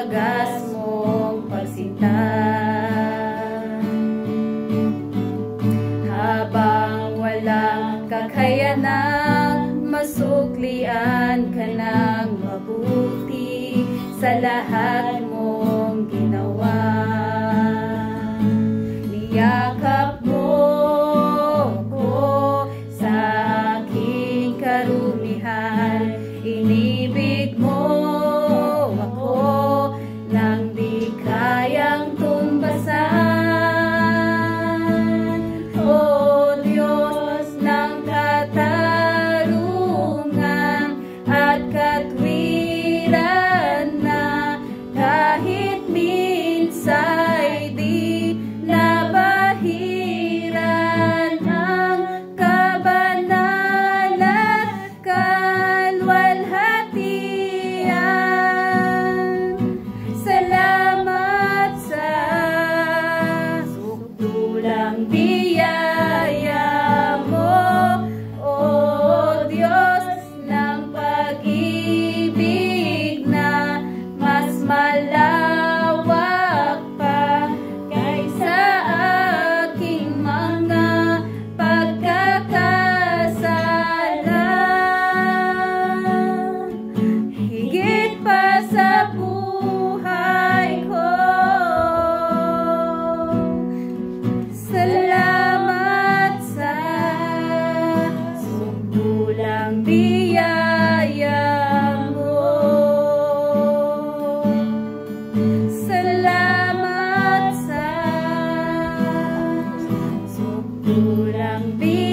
wagas mong pagsinta. Habang walang kakayanang masuklian ka ng mabuti sa lahat mong ginawa. Niyakap mo ko sa aking karumihan, inibig mo ako nang di kayang tumbasan. O Diyos ng katarungan at katwiran na kahit minsa'y di nabahiran ang kabanalan at kalwalhatian. Salamat sa sukdulang biyaya mo, O Diyos ng pag-ibig na mas malawak pa kaysa aking mga pagkakasala. Higit pa sa buhay ko, salamat sa sukdulang biyaya mo. Salamat sa sukdulang biyaya.